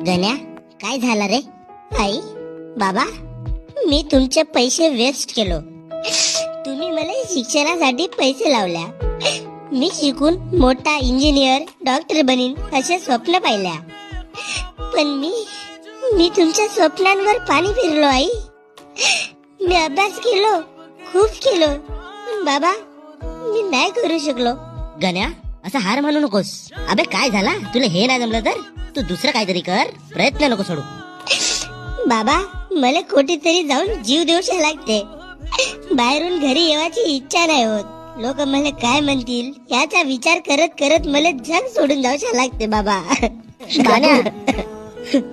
गण्या, काय झालं रे? आई बाबा, मी तुमचे पैसे वेस्ट केलो. तुम्ही मला शिक्षणासाठी पैसे लावल्या. मी शिकून मोठा इंजिनियर, डॉक्टर बनीन असे स्वप्न पाहिल्या. पण मी तुमच्या स्वप्नांवर पाणी फिरलो आई. मी अभ्यास केलो, खूप केलो, पण बाबा मी नाही करू शकलो. गण्या, असं हार म्हणू नकोस. अबे काय झाला? तुला हे नाही जमलं तर तू दुसरं काहीतरी कर, प्रयत्न नको सोडू. बाबा मला कुठेतरी जाऊन जीव देऊशा लागते. बाहेरून घरी येवाची इच्छा नाही होत. लोक मला काय म्हणतील याचा विचार करत करत मला जग सोडून जाऊशा लागते बाबा. गण्या,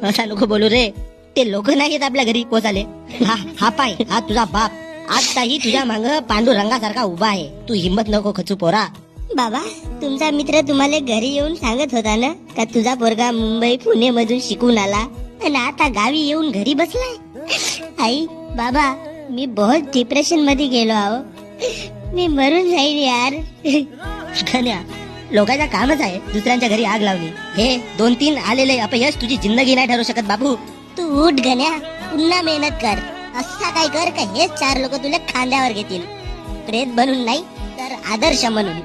असा नको बोलू रे. ते लोक नाही येत आपल्या घरी पोचाले. हा पाय, हा तुझा बाप आजही तुझ्या मांग पांडुरंगासारखा उभा आहे. तू हिम्मत नको खचू पोरा. बाबा तुमचा मित्र तुम्हाला घरी येऊन सांगत होता ना का तुझा पोरगा मुंबई पुणे मधून शिकून आला आणि आता गावी येऊन घरी बसलाय. आई बाबा मी बहुत डिप्रेशन मध्ये गेलो आहो. मी मरून जाईन यार. गण्या, लोकांचा कामच आहे दुसऱ्यांच्या घरी आग लावली. हे 2-3 आलेले अपयश तुझी जिंदगी नाही ठरू शकत बाबू. तू उठ गण्या, पुन्हा मेहनत कर. असा काय कर का हेच 4 लोक तुला खांद्यावर घेतील. प्रेत बनून नाही तर आदर्श म्हणून.